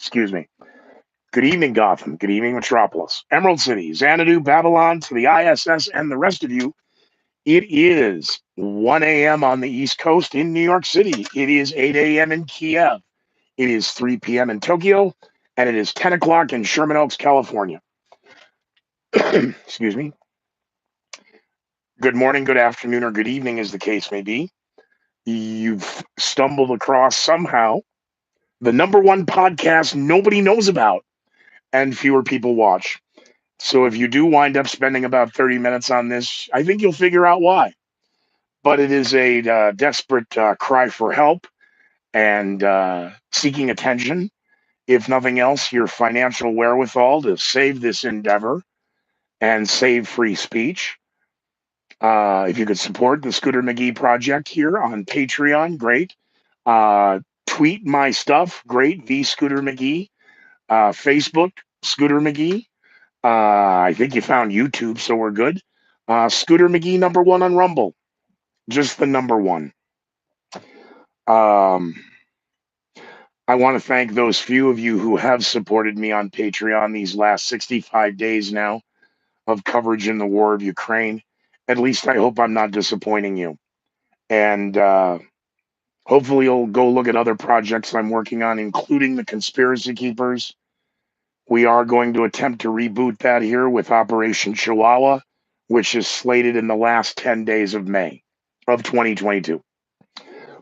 Excuse me. Good evening, Gotham. Good evening, Metropolis. Emerald City, Xanadu, Babylon, to the ISS, and the rest of you. It is 1 a.m. on the East Coast in New York City. It is 8 a.m. in Kiev. It is 3 p.m. in Tokyo. And it is 10 o'clock in Sherman Oaks, California. Excuse me. Good morning, good afternoon, or good evening, as the case may be. You've stumbled across somehow the number one podcast nobody knows about and fewer people watch. So if you do wind up spending about 30 minutes on this, I think you'll figure out why. But it is a desperate cry for help and seeking attention, if nothing else, your financial wherewithal to save this endeavor and save free speech. If you could support the Scooter McGee project here on Patreon, great. Tweet my stuff, great. The Scooter McGee. Facebook, Scooter McGee. I think you found YouTube, so we're good. Scooter McGee, number one on Rumble. Just the number one. Um, I want to thank those few of you who have supported me on Patreon these last 65 days now of coverage in the war of Ukraine. At least I hope I'm not disappointing you. And hopefully you'll go look at other projects I'm working on, including the Conspiracy Keepers. We are going to attempt to reboot that here with Operation Chihuahua, which is slated in the last 10 days of May of 2022.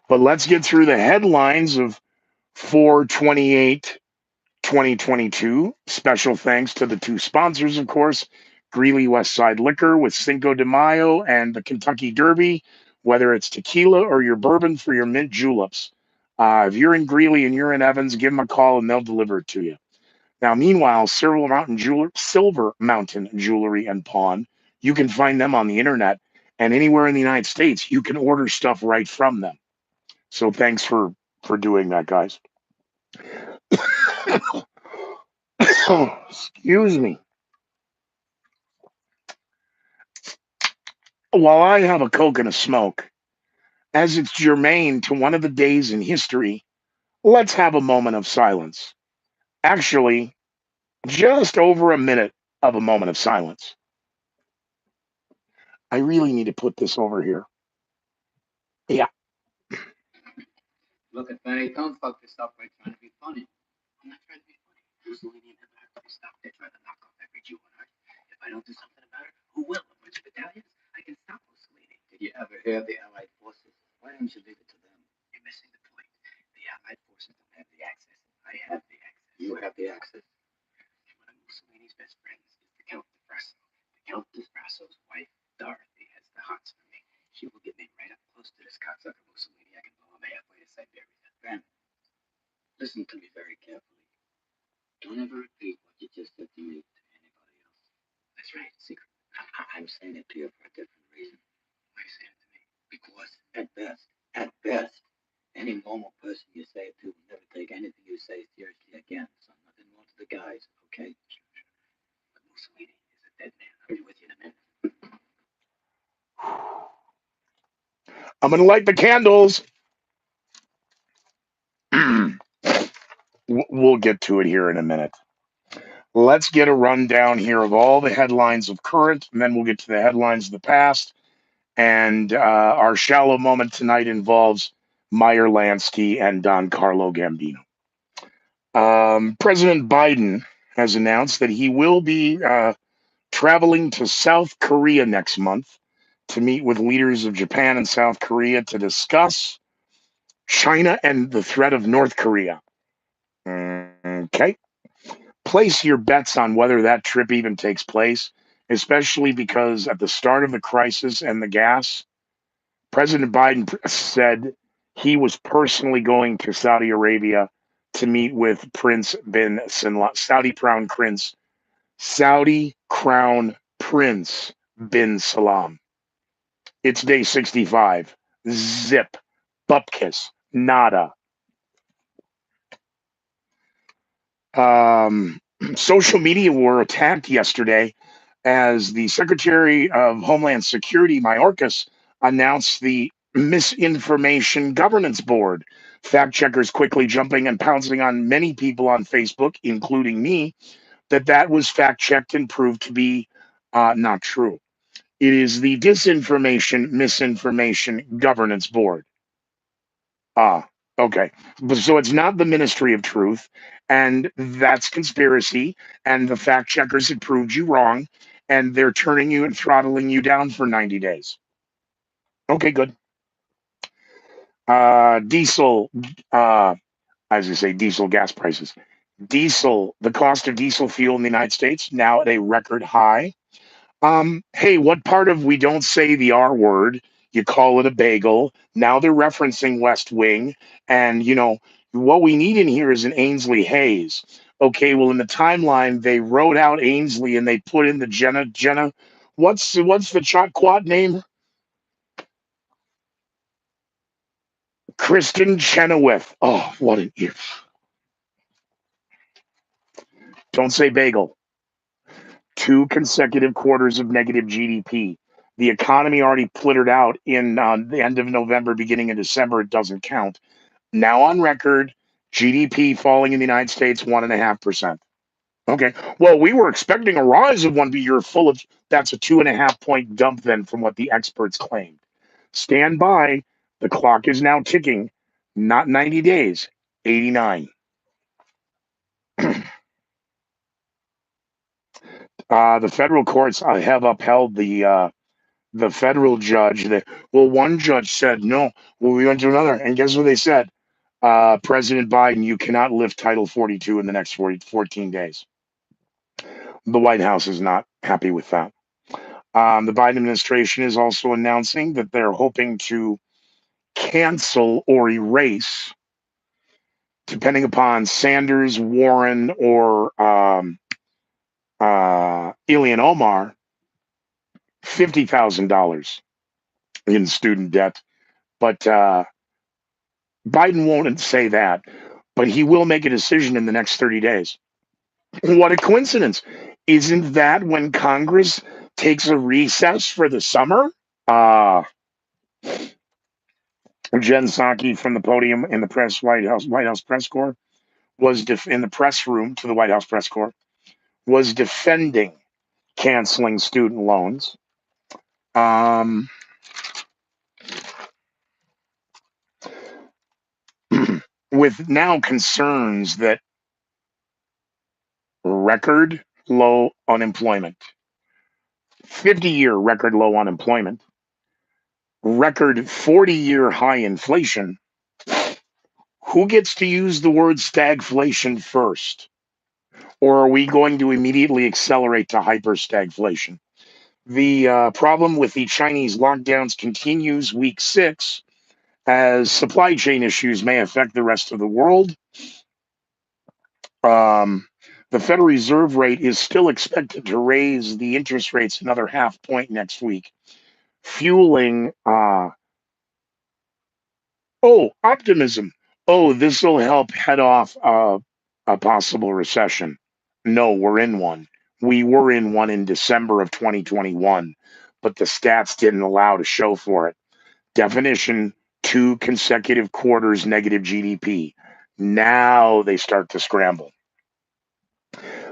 But let's get through the headlines of 4/28, 2022. Special thanks to the two sponsors, of course, Greeley Westside Liquor with Cinco de Mayo and the Kentucky Derby, whether it's tequila or your bourbon for your mint juleps. If you're in Greeley and you're in Evans, give them a call and they'll deliver it to you. Now, meanwhile, Silver Mountain Jewelry and Pawn, you can find them on the internet and anywhere in the United States, you can order stuff right from them. So thanks for doing that, guys. Excuse me. While I have a Coke and a smoke, as it's germane to one of the days in history, let's have a moment of silence. Actually, just over a minute of a moment of silence. I really need to put this over here. Yeah. Look at Barry, don't fuck this up by trying to be funny. I'm not trying to be funny. Mussolini never had to be stopped. They try to knock off every Jew on earth. If I don't do something about it, who will? A bunch of Italians? I can stop Mussolini. Did you ever hear of the Allied forces? Why don't you leave it to them? You're missing the point. The Allied forces don't have the access. I have the access. You have the access? One of Mussolini's best friends is the Count de Frasso. The Count de Frasso's wife, Dorothy, has the hots for me. She will get me right up close to this cocksucker Mussolini. I can blow him halfway to Siberia. Ben, listen to me very carefully. Don't ever repeat what you just said to me to anybody else. That's right, secret. I'm saying it to you for a different reason. Why are you saying it to me? Because at best, any normal person you say it to will never take anything you say seriously again. So nothing more to the guys, okay? Sure. But Mussolini is a dead man. I'll be with you in a minute. I'm going to light the candles. We'll get to it here in a minute. Let's get a rundown here of all the headlines of current, and then we'll get to the headlines of the past. And our shallow moment tonight involves Meyer Lansky and Don Carlo Gambino. President Biden has announced that he will be traveling to South Korea next month to meet with leaders of Japan and South Korea to discuss China and the threat of North Korea. Okay. Place your bets on whether that trip even takes place, especially because at the start of the crisis and the gas, President Biden said he was personally going to Saudi Arabia to meet with Prince bin Salman, Saudi Crown Prince bin Salman. It's day 65. Zip. Bupkis. Nada. Social media were attacked yesterday as the Secretary of Homeland Security, Mayorkas, announced the Misinformation Governance Board Fact checkers quickly jumping and pouncing on many people on Facebook, including me, that was fact checked and proved to be not true. It is the Disinformation Misinformation Governance Board. Ah, okay. So it's not the Ministry of Truth, and that's conspiracy, and the fact checkers had proved you wrong, and they're turning you and throttling you down for 90 days. Okay, good. Diesel, as you say, diesel gas prices. Diesel, the cost of diesel fuel in the United States now at a record high. Hey, what part of we don't say the R word? You call it a bagel. Now they're referencing West Wing, and what we need in here is an Ainsley Hayes. Okay, well in the timeline they wrote out Ainsley and they put in the Jenna. What's the Chotquat name? Kristen Chenoweth. Oh, what an if! Don't say bagel. 2 consecutive quarters of negative GDP. The economy already plittered out in the end of November, beginning of December. It doesn't count. Now on record, GDP falling in the United States 1.5%. Okay. Well, we were expecting a rise of one, but you're full of that's a 2.5 point dump then from what the experts claimed. Stand by. The clock is now ticking. Not 90 days, 89. The federal courts have upheld the federal judge that one judge said no, well we went to another, and guess what they said? President Biden, you cannot lift Title 42 in the next 14 days. The White House is not happy with that. The Biden administration is also announcing that they're hoping to cancel or erase, depending upon Sanders, Warren, or Ilhan Omar, $50,000 in student debt. But Biden won't say that, but he will make a decision in the next 30 days. What a coincidence. Isn't that when Congress takes a recess for the summer? Uh, Jen Psaki from the podium in the White House press corps was in the press room to the White House press corps was defending canceling student loans. With now concerns that record low unemployment, 50-year record low unemployment, record 40-year high inflation. Who gets to use the word stagflation first? Or are we going to immediately accelerate to hyperstagflation? The problem with the Chinese lockdowns continues week 6 as supply chain issues may affect the rest of the world. The Federal Reserve rate is still expected to raise the interest rates another 0.5 point next week, fueling optimism. Oh, this will help head off a possible recession. No, we're in one. We were in one in December of 2021, but the stats didn't allow to show for it. Definition: 2 consecutive quarters negative GDP. Now they start to scramble.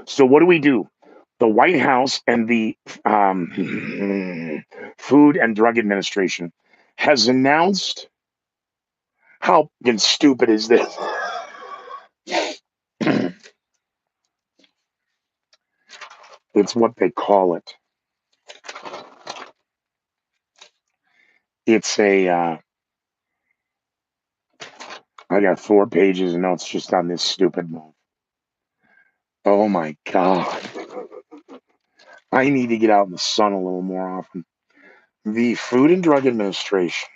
So what do? The White House and the Food and Drug Administration has announced. How stupid is this? It's what they call it. It's I got 4 pages of notes just on this stupid move. Oh my God. I need to get out in the sun a little more often. The Food and Drug Administration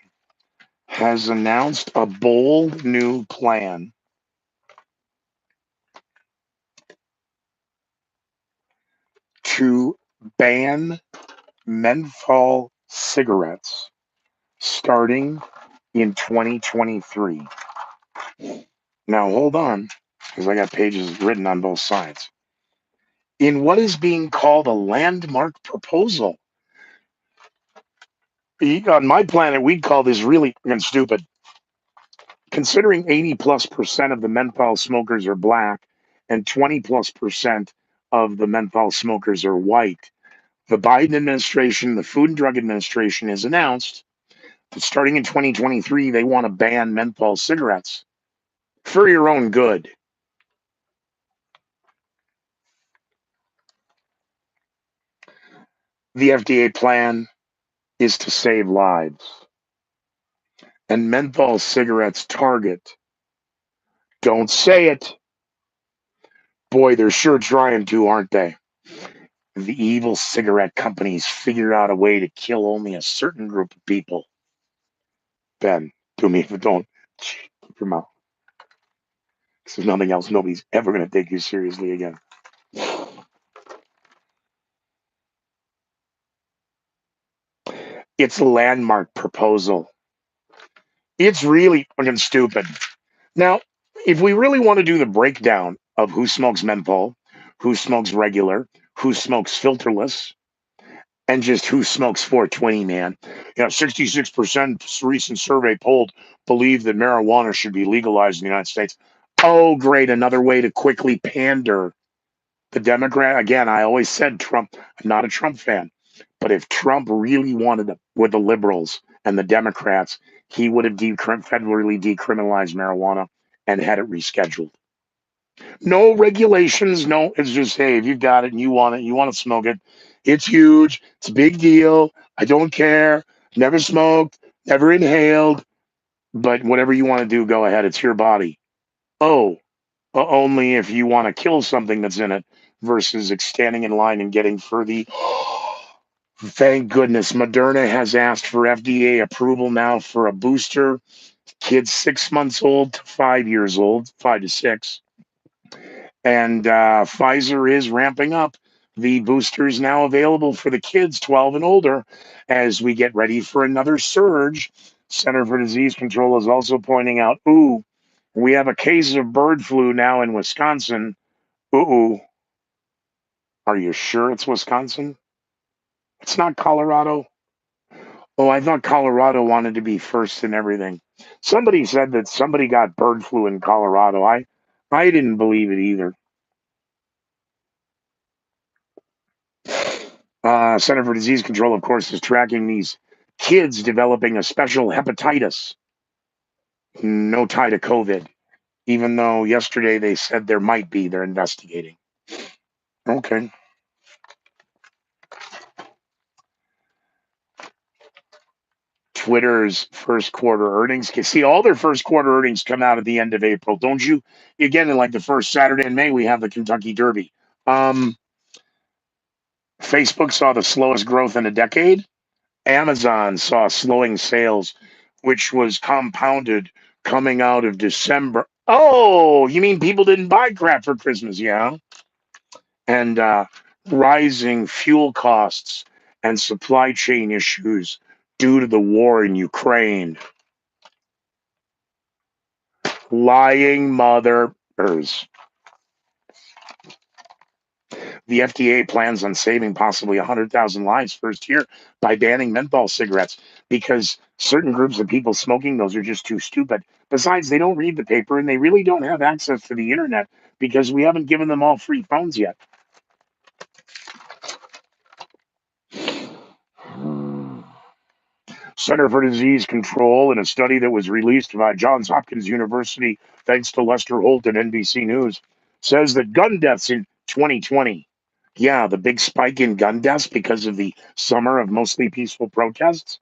has announced a bold new plan to ban menthol cigarettes starting in 2023. Now, hold on, because I got pages written on both sides. In what is being called a landmark proposal. On my planet, we'd call this really stupid. Considering 80+% of the menthol smokers are black and 20+% of the menthol smokers are white, the Biden administration, the Food and Drug Administration, has announced that starting in 2023, they want to ban menthol cigarettes for your own good. The FDA plan is to save lives. And menthol cigarettes target, don't say it. Boy, they're sure trying to, aren't they? The evil cigarette companies figured out a way to kill only a certain group of people. Ben, do me if you don't. Keep your mouth. Because there's nothing else. Nobody's ever going to take you seriously again. It's a landmark proposal. It's really fucking stupid. Now, if we really want to do the breakdown of who smokes menthol, who smokes regular, who smokes filterless, and just who smokes 420, man. 66% recent survey polled believe that marijuana should be legalized in the United States. Oh, great. Another way to quickly pander the Democrat. Again, I always said Trump, I'm not a Trump fan, but if Trump really wanted to, with the liberals and the Democrats, he would have federally decriminalized marijuana and had it rescheduled. No regulations, no. It's just, hey, if you got it and you want to smoke it, it's huge. It's a big deal. I don't care. Never smoked, never inhaled, but whatever you want to do, go ahead. It's your body. Oh, only if you want to kill something that's in it versus standing in line and getting for the. Thank goodness Moderna has asked for FDA approval now for a booster. Kids 6 months old to 5 years old, 5 to 6. And Pfizer is ramping up the boosters now available for the kids 12 and older as we get ready for another surge. Center for Disease Control is also pointing out, ooh, we have a case of bird flu now in Wisconsin. Ooh, are you sure it's Wisconsin? It's not Colorado. Oh, I thought Colorado wanted to be first in everything. Somebody said that somebody got bird flu in Colorado. I didn't believe it either. Center for Disease Control, of course, is tracking these kids developing a special hepatitis. No tie to COVID, even though yesterday they said there might be. They're investigating. Okay. Twitter's first quarter earnings. See, all their first quarter earnings come out at the end of April. Don't you? Again, in like the first Saturday in May, we have the Kentucky Derby. Facebook saw the slowest growth in a decade. Amazon saw slowing sales, which was compounded coming out of December. Oh, you mean people didn't buy crap for Christmas? Yeah. And rising fuel costs and supply chain issues due to the war in Ukraine. Lying mothers. The FDA plans on saving possibly 100,000 lives first year by banning menthol cigarettes because certain groups of people smoking those are just too stupid. Besides, they don't read the paper and they really don't have access to the internet because we haven't given them all free phones yet. Center for Disease Control, in a study that was released by Johns Hopkins University, thanks to Lester Holt at NBC News, says that gun deaths in 2020, yeah, the big spike in gun deaths because of the summer of mostly peaceful protests,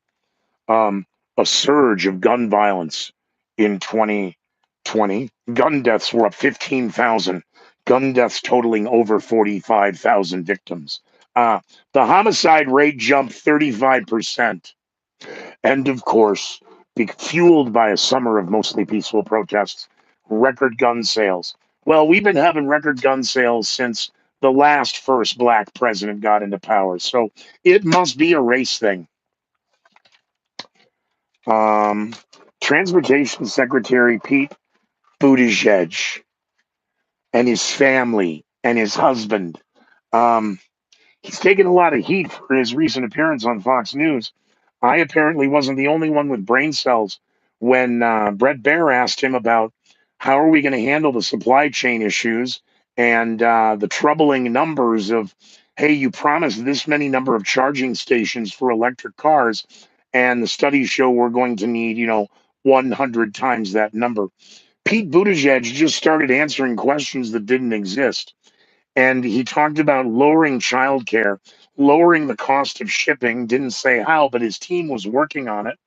um, a surge of gun violence in 2020. Gun deaths were up 15,000. Gun deaths totaling over 45,000 victims. The homicide rate jumped 35%. And of course, fueled by a summer of mostly peaceful protests, record gun sales. Well, we've been having record gun sales since the last first black president got into power. So it must be a race thing. Transportation Secretary Pete Buttigieg and his family and his husband. He's taken a lot of heat for his recent appearance on Fox News. I apparently wasn't the only one with brain cells when Brett Baer asked him about how are we going to handle the supply chain issues and the troubling numbers of, hey, you promised this many number of charging stations for electric cars, and the studies show we're going to need, 100 times that number. Pete Buttigieg just started answering questions that didn't exist. And he talked about lowering childcare, lowering the cost of shipping, didn't say how, but his team was working on it,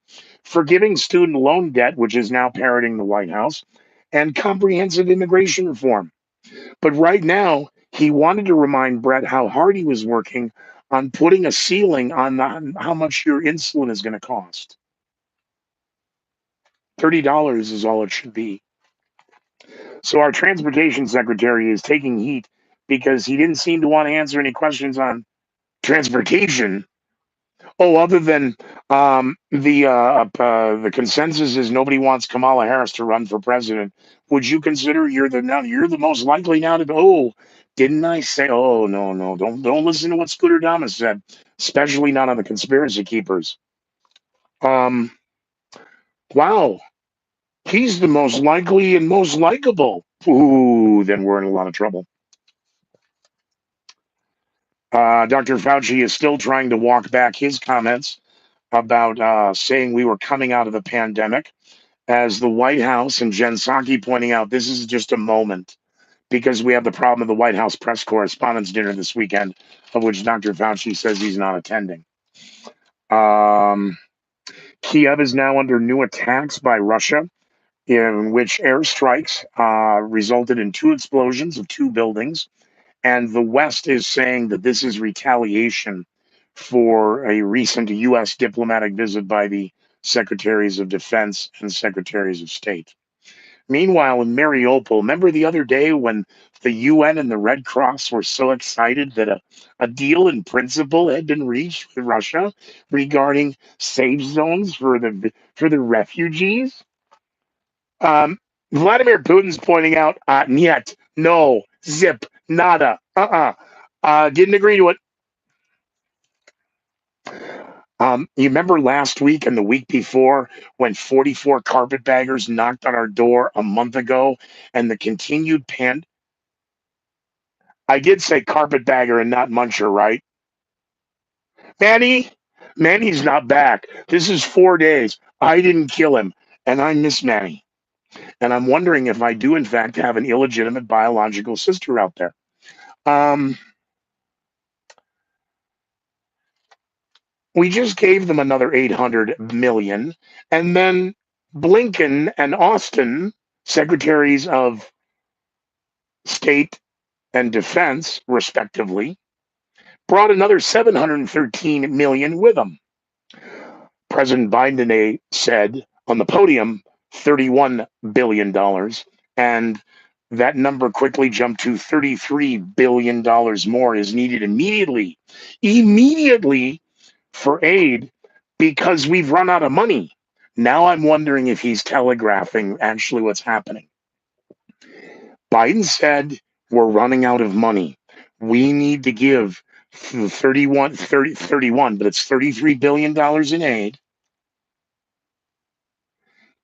forgiving student loan debt, which is now parroting the White House, and comprehensive immigration reform. But right now, he wanted to remind Brett how hard he was working on putting a ceiling on how much your insulin is going to cost. $30 is all it should be. So our transportation secretary is taking heat because he didn't seem to want to answer any questions on transportation. Oh, other than the consensus is nobody wants Kamala Harris to run for president. Would you consider you're the most likely now to? Oh, didn't I say? Oh, no, no, don't listen to what Scooter Thomas said, especially not on the conspiracy keepers. Um, wow, he's the most likely and most likable. Ooh, then we're in a lot of trouble. Dr. Fauci is still trying to walk back his comments about saying we were coming out of the pandemic, as the White House and Jen Psaki pointing out this is just a moment because we have the problem of the White House press correspondence dinner this weekend, of which Dr. Fauci says he's not attending. Um, Kiev is now under new attacks by Russia, in which airstrikes resulted in two explosions of two buildings. And the West is saying that this is retaliation for a recent U.S. diplomatic visit by the secretaries of defense and secretaries of state. Meanwhile, in Mariupol, remember the other day when the UN and the Red Cross were so excited that a deal in principle had been reached with Russia regarding safe zones for the refugees? Vladimir Putin's pointing out, niet, no, zip, nada, didn't agree to it. You remember last week and the week before when 44 carpetbaggers knocked on our door a month ago and the continued I did say carpetbagger and not muncher, right? Manny, Manny's not back. This is 4 days. I didn't kill him, and I miss Manny. And I'm wondering if I do, in fact, have an illegitimate biological sister out there. Um, we just gave them another 800 million, and then Blinken and Austin, secretaries of state and defense, respectively, brought another 713 million with them. President Biden said on the podium $31 billion. And that number quickly jumped to $33 billion more is needed immediately for aid because we've run out of money. Now I'm wondering if he's telegraphing actually what's happening. Biden said we're running out of money. We need to give 31, but it's $33 billion in aid.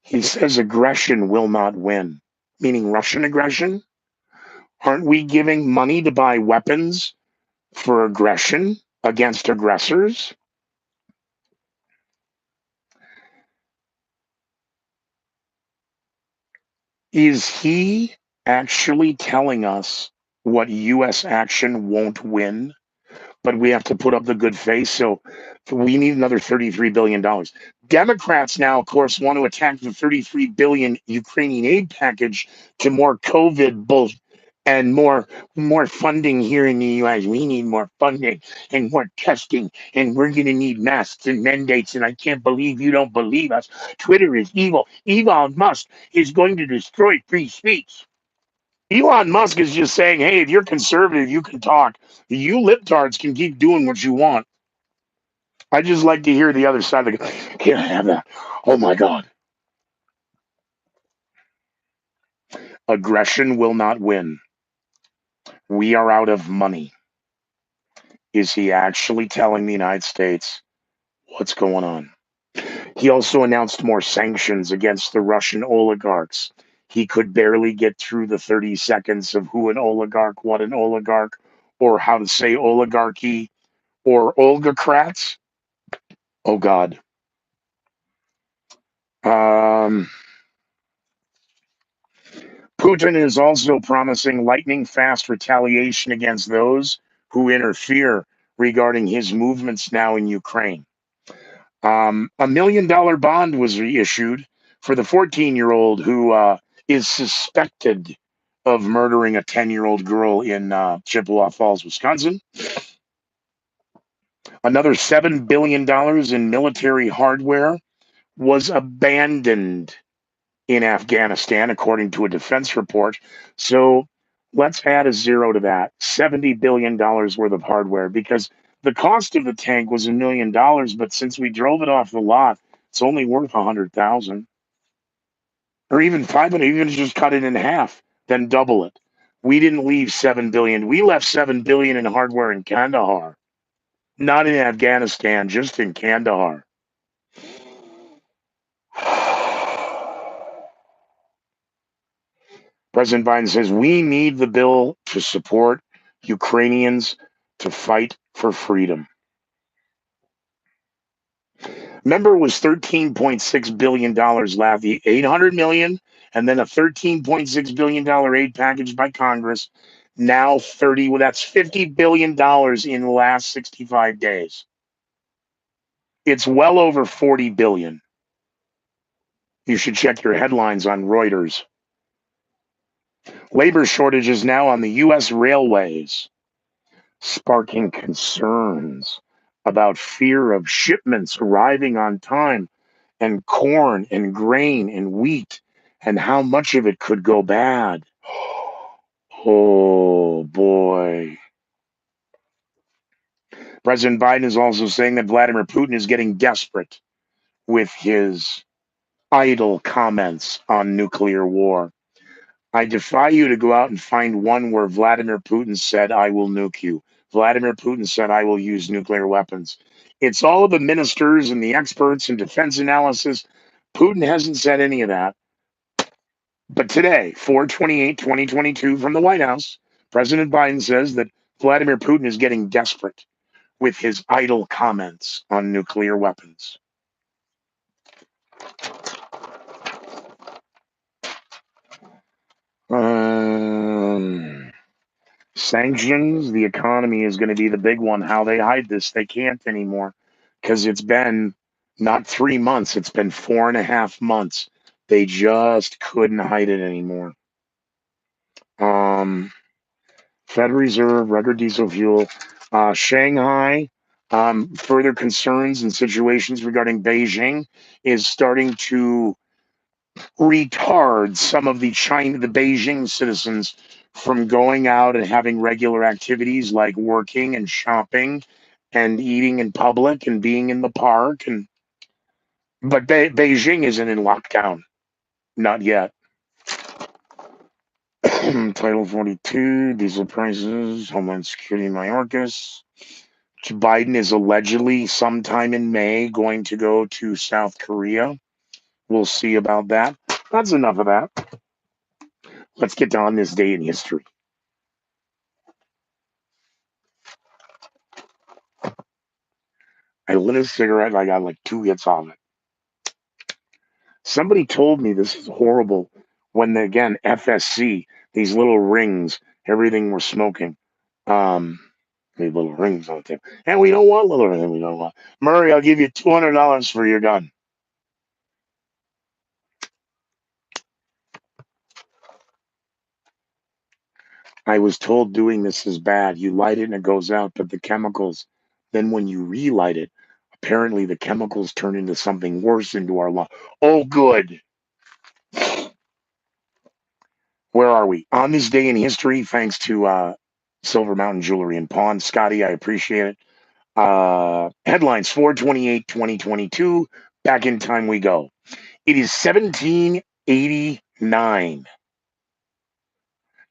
He says aggression will not win, meaning Russian aggression. Aren't we giving money to buy weapons for aggression against aggressors? Is he actually telling us what U.S. action won't win? But we have to put up the good face. So we need another $33 billion. Democrats now, of course, want to attack the $33 billion Ukrainian aid package to more COVID bull and more funding here in the U.S. We need more funding and more testing, and we're going to need masks and mandates. And I can't believe you don't believe us. Twitter is evil. Elon Musk is going to destroy free speech. Elon Musk is just saying, hey, if you're conservative, you can talk. You libtards can keep doing what you want. I just like to hear the other side. Like, can I have that? Oh my God. Aggression will not win. We are out of money. Is he actually telling the United States what's going on? He also announced more sanctions against the Russian oligarchs. He could barely get through the 30 seconds of who an oligarch, what an oligarch, or how to say oligarchy or Olgacrats. Oh, God. Um, Putin is also promising lightning fast retaliation against those who interfere regarding his movements now in Ukraine. $1 million bond was reissued for the 14-year-old who is suspected of murdering a 10-year-old girl in Chippewa Falls, Wisconsin. Another $7 billion in military hardware was abandoned in Afghanistan, according to a defense report. So let's add a zero to that. $70 billion worth of hardware, because the cost of the tank was $1 million, but since we drove it off the lot, it's only worth 100,000, or even 500. Even just cut it in half, then double it. We didn't leave 7 billion. We left 7 billion in hardware in Kandahar, not in Afghanistan, just in Kandahar. President Biden says we need the bill to support Ukrainians to fight for freedom. Remember, it was $13.6 billion last, the $800 million, and then a $13.6 billion aid package by Congress. Now 30, well, that's $50 billion in the last 65 days. It's well over 40 billion. You should check your headlines on Reuters. Labor shortages now on the U.S. railways, sparking concerns about fear of shipments arriving on time, and corn and grain and wheat, and how much of it could go bad. Oh boy. President Biden is also saying that Vladimir Putin is getting desperate with his idle comments on nuclear war. I defy you to go out and find one where Vladimir Putin said, I will nuke you. Vladimir Putin said, I will use nuclear weapons. It's all of the ministers and the experts in defense analysis. Putin hasn't said any of that. But today, 4/28/2022, from the White House, President Biden says that Vladimir Putin is getting desperate with his idle comments on nuclear weapons. Sanctions, the economy is going to be the big one. How they hide this, they can't anymore, because it's been not 3 months, it's been 4.5 months. They just couldn't hide it anymore. Fed Reserve, record diesel fuel, Shanghai, further concerns and situations regarding Beijing is starting to retard some of the Beijing citizens from going out and having regular activities like working and shopping and eating in public and being in the park. But Beijing isn't in lockdown, not yet. Title 42, diesel prices, Homeland Security, Mayorkas. Biden is allegedly sometime in May going to go to South Korea. We'll see about that. That's enough of that. Let's get on this day in history. I lit a cigarette and I got like 2 hits on it. Somebody told me this is horrible when, again, FSC, these little rings, everything we're smoking. These little rings on the table. And we don't want little rings. We don't want. Murray, I'll give you $200 for your gun. I was told doing this is bad. You light it and it goes out, but the chemicals, then when you relight it, apparently the chemicals turn into something worse into our lungs. Oh, good. Where are we? On this day in history, thanks to Silver Mountain Jewelry and Pawn. Scotty, I appreciate it. Headlines 4/28/2022. Back in time we go. It is 1789.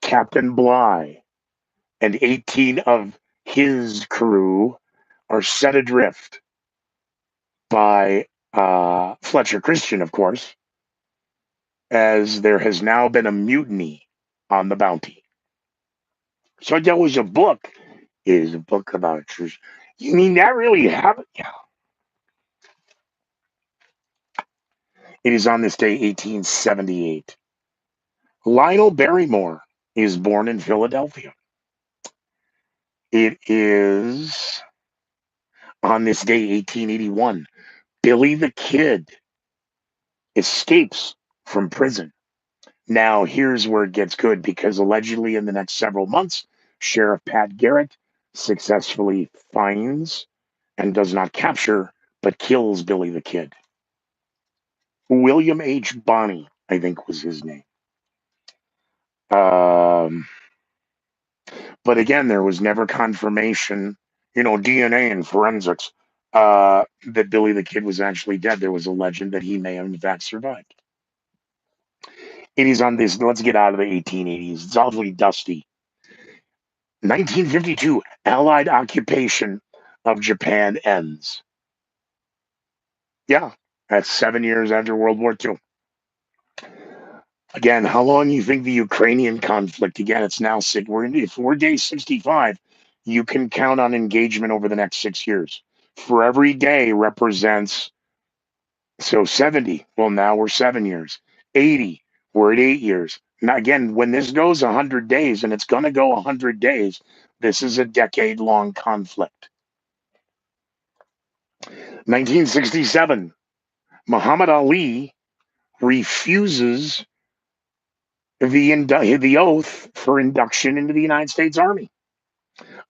Captain Bligh and 18 of his crew are set adrift by Fletcher Christian, of course, as there has now been a mutiny on the Bounty. So there was a book. It is a book about truth. You mean that really happened? Yeah. It is on this day, 1878. Lionel Barrymore is born in Philadelphia. It is on this day, 1881. Billy the Kid escapes from prison. Now, here's where it gets good because allegedly in the next several months, Sheriff Pat Garrett successfully finds and does not capture, but kills Billy the Kid. William H. Bonney, I think was his name. Um, but again, there was never confirmation, DNA and forensics, that Billy the Kid was actually dead. There was a legend that he may have in fact survived. It is on this, let's get out of the 1880s. It's awfully dusty. 1952, Allied occupation of Japan ends. Yeah, that's 7 years after World War II. Again, how long do you think the Ukrainian conflict? Again, it's now six. If we're day 65, you can count on engagement over the next 6 years. For every day represents 70. Well, now we're 7 years. 80. We're at 8 years. Now, again, when this goes 100 days, and it's going to go 100 days, this is a decade-long conflict. 1967, Muhammad Ali refuses the oath for induction into the United States Army.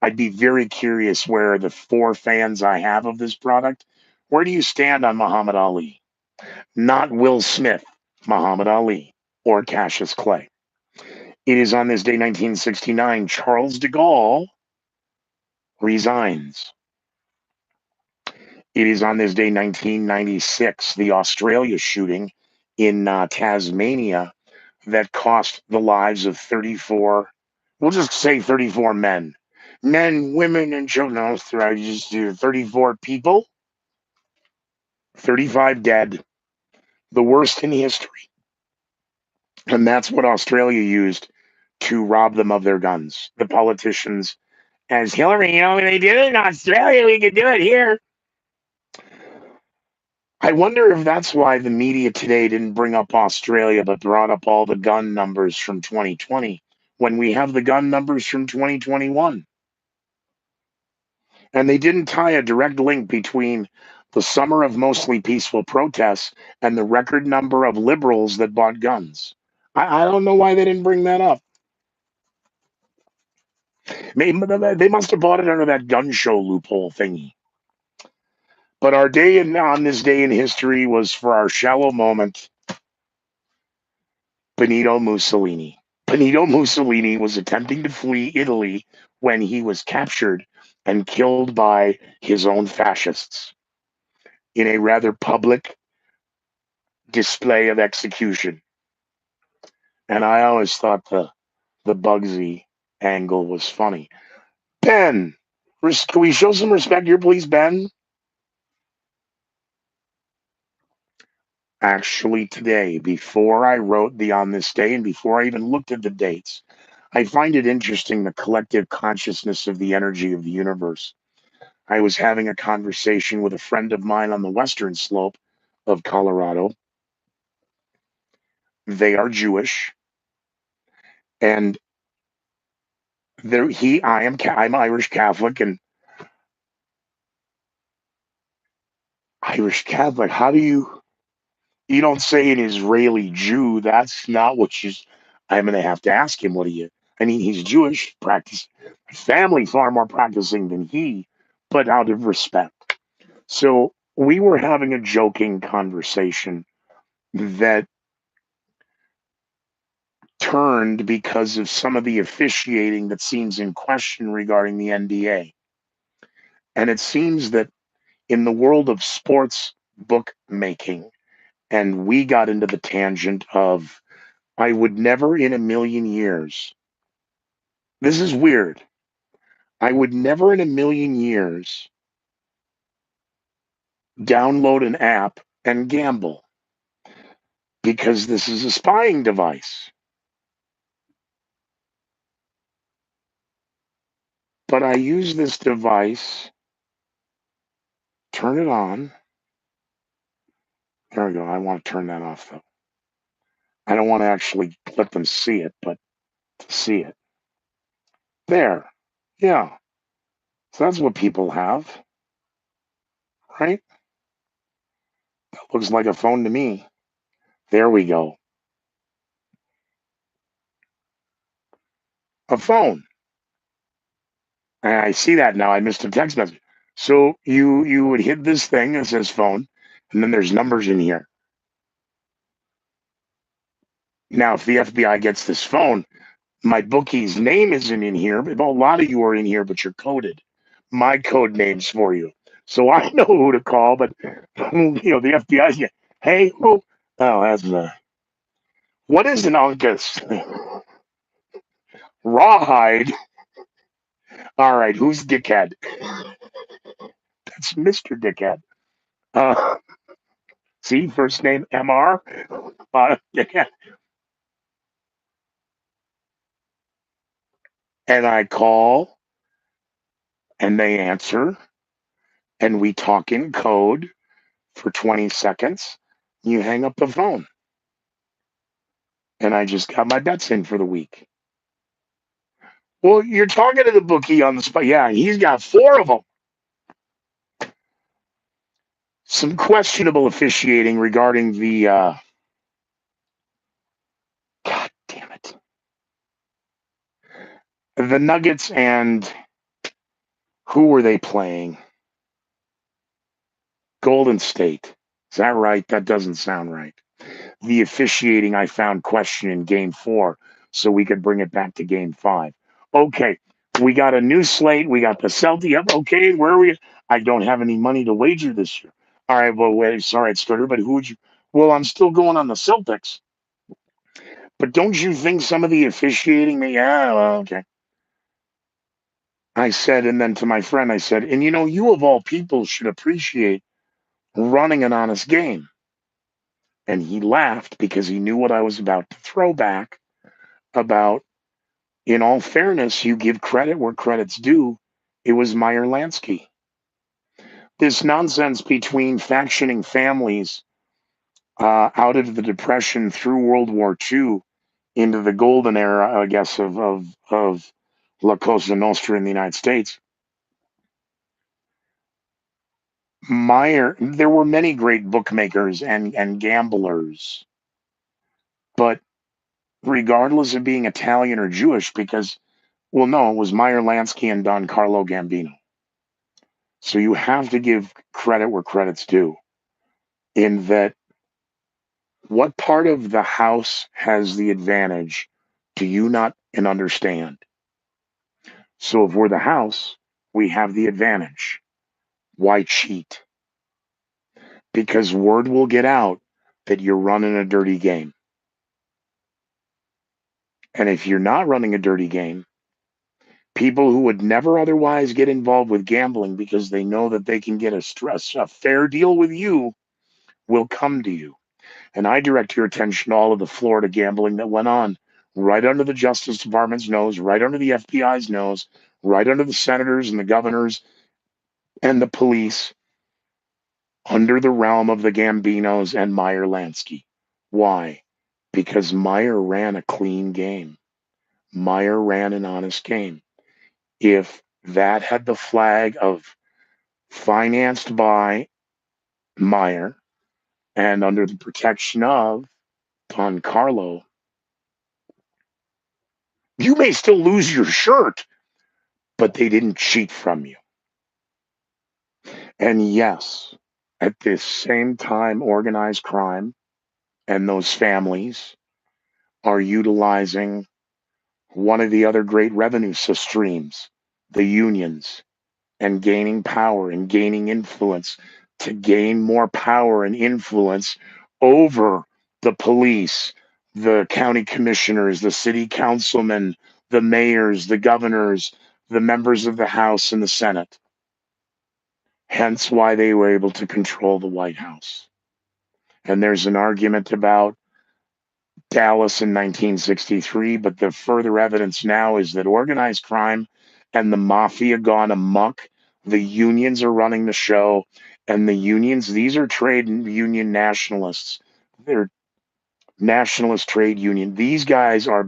I'd be very curious where the 4 fans I have of this product, where do you stand on Muhammad Ali? Not Will Smith, Muhammad Ali, or Cassius Clay. It is on this day, 1969, Charles de Gaulle resigns. It is on this day, 1996, the Australia shooting in Tasmania that cost the lives of 34, we'll just say 34 men. Men, women, and children. I just do 34 people, 35 dead, the worst in history. And that's what Australia used to rob them of their guns. The politicians, as Hillary, they did it in Australia, we could do it here. I wonder if that's why the media today didn't bring up Australia, but brought up all the gun numbers from 2020 when we have the gun numbers from 2021. And they didn't tie a direct link between the summer of mostly peaceful protests and the record number of liberals that bought guns. I don't know why they didn't bring that up. Maybe they must have bought it under that gun show loophole thingy. But our day on this day in history was for our shallow moment, Benito Mussolini. Benito Mussolini was attempting to flee Italy when he was captured and killed by his own fascists in a rather public display of execution. And I always thought the Bugsy angle was funny. Ben, can we show some respect here, please, Ben? Actually, today, before I wrote the on this day and before I even looked at the dates, I find it interesting the collective consciousness of the energy of the universe. I was having a conversation with a friend of mine on the western slope of Colorado. They are Jewish, and I'm Irish Catholic, and Irish Catholic. How do you don't say an Israeli Jew? That's not what you. I'm gonna have to ask him. What do you? I mean, he's Jewish, practice family far more practicing than he, but out of respect. So we were having a joking conversation that turned because of some of the officiating that seems in question regarding the NBA. And it seems that in the world of sports bookmaking, and we got into the tangent of, I would never in a million years, this is weird, I would never in a million years download an app and gamble because this is a spying device. But I use this device, turn it on. There we go. I want to turn that off though. I don't want to actually let them see it, but to see it. There. Yeah. So that's what people have, right? That looks like a phone to me. There we go. A phone. And I see that now. I missed a text message. So you would hit this thing that says phone, and then there's numbers in here. Now, if the FBI gets this phone, my bookie's name isn't in here, but a lot of you are in here, but you're coded. My code name's for you. So I know who to call, but the FBI's hey, who? Oh, that's what is an Uncas? Rawhide. All right, who's Dickhead? That's Mr. Dickhead. Uh, see, first name MR. Dickhead. And I call, and they answer, and we talk in code for 20 seconds. You hang up the phone. And I just got my bets in for the week. Well, you're talking to the bookie on the spot. Yeah, he's got 4 of them. Some questionable officiating regarding the God damn it. The Nuggets and who were they playing? Golden State. Is that right? That doesn't sound right. The officiating I found question in game 4, so we could bring it back to game 5. Okay, we got a new slate. We got the Celtics. Yep, okay, where are we? I don't have any money to wager this year. All right, well, wait, sorry, it's started, but who would you? Well, I'm still going on the Celtics. But don't you think some of the officiating, yeah, well, okay. I said, and then to my friend, I said, and you of all people should appreciate running an honest game. And he laughed because he knew what I was about to throw back about, in all fairness, you give credit where credit's due. It was Meyer Lansky. This nonsense between factioning families out of the Depression through World War II into the golden era, I guess, of La Cosa Nostra in the United States. Meyer, there were many great bookmakers and gamblers, but regardless of being Italian or Jewish, because, well, no, it was Meyer Lansky and Don Carlo Gambino. So you have to give credit where credit's due, in that what part of the house has the advantage do you not and understand? So if we're the house, we have the advantage. Why cheat? Because word will get out that you're running a dirty game. And if you're not running a dirty game, people who would never otherwise get involved with gambling because they know that they can get a fair deal with you will come to you. And I direct your attention to all of the Florida gambling that went on right under the Justice Department's nose, right under the FBI's nose, right under the senators and the governors and the police, under the realm of the Gambinos and Meyer Lansky. Why? Because Meyer ran a clean game. Meyer ran an honest game. If that had the flag of financed by Meyer and under the protection of Don Carlo, you may still lose your shirt, but they didn't cheat from you. And yes, at this same time, organized crime and those families are utilizing one of the other great revenue streams, the unions, and gaining power and gaining influence to gain more power and influence over the police, the county commissioners, the city councilmen, the mayors, the governors, the members of the House and the Senate. Hence why they were able to control the White House. And there's an argument about Dallas in 1963, but the further evidence now is that organized crime and the mafia gone amok. The unions are running the show, and the unions, these are trade union nationalists. They're nationalist trade union. These guys are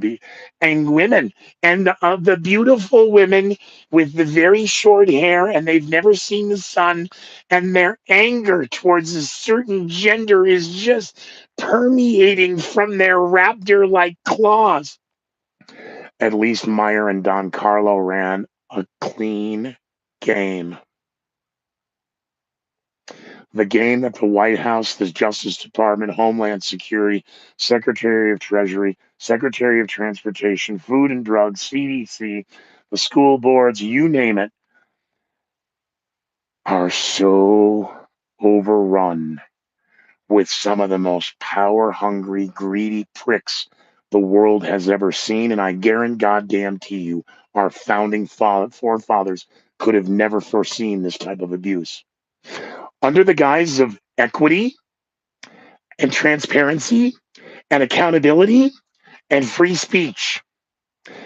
and women, and the beautiful women with the very short hair, and they've never seen the sun, and their anger towards a certain gender is just permeating from their raptor-like claws. At least Meyer and Don Carlo ran a clean game. The game that the White House, the Justice Department, Homeland Security, Secretary of Treasury, Secretary of Transportation, Food and Drugs, CDC, the school boards, you name it, are so overrun with some of the most power hungry, greedy pricks the world has ever seen. And I guarantee you, our founding forefathers could have never foreseen this type of abuse. Under the guise of equity and transparency and accountability and free speech.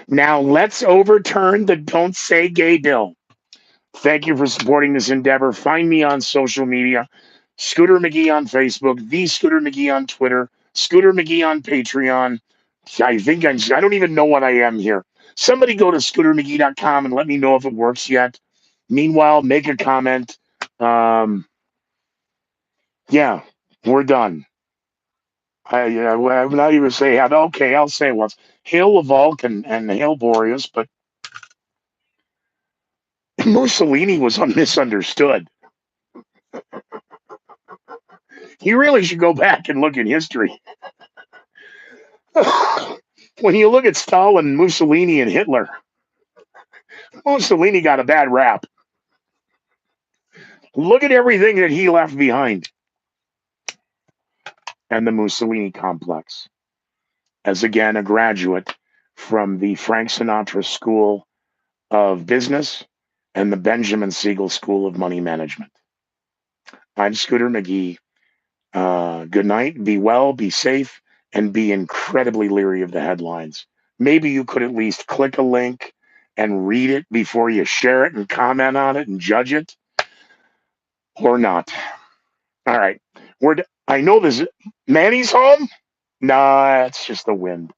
Now let's overturn the Don't Say Gay bill. Thank you for supporting this endeavor. Find me on social media. Scooter McGee on Facebook, the Scooter McGee on Twitter, Scooter McGee on Patreon. I don't even know what I am here. Somebody go to scootermcgee.com and let me know if it works yet. Meanwhile, make a comment. Yeah, we're done. I'm not even say okay. I'll say once. Hail Lavalk and Hail Boreas, but Mussolini was misunderstood. You really should go back and look at history. When you look at Stalin, Mussolini, and Hitler, Mussolini got a bad rap. Look at everything that he left behind. And the Mussolini complex, as again a graduate from the Frank Sinatra School of Business and the Benjamin Siegel School of Money Management. I'm Scooter McGee. Good night. Be well, be safe, and be incredibly leery of the headlines. Maybe you could at least click a link and read it before you share it and comment on it and judge it, or not. All right. I know this. Manny's home? Nah, it's just the wind.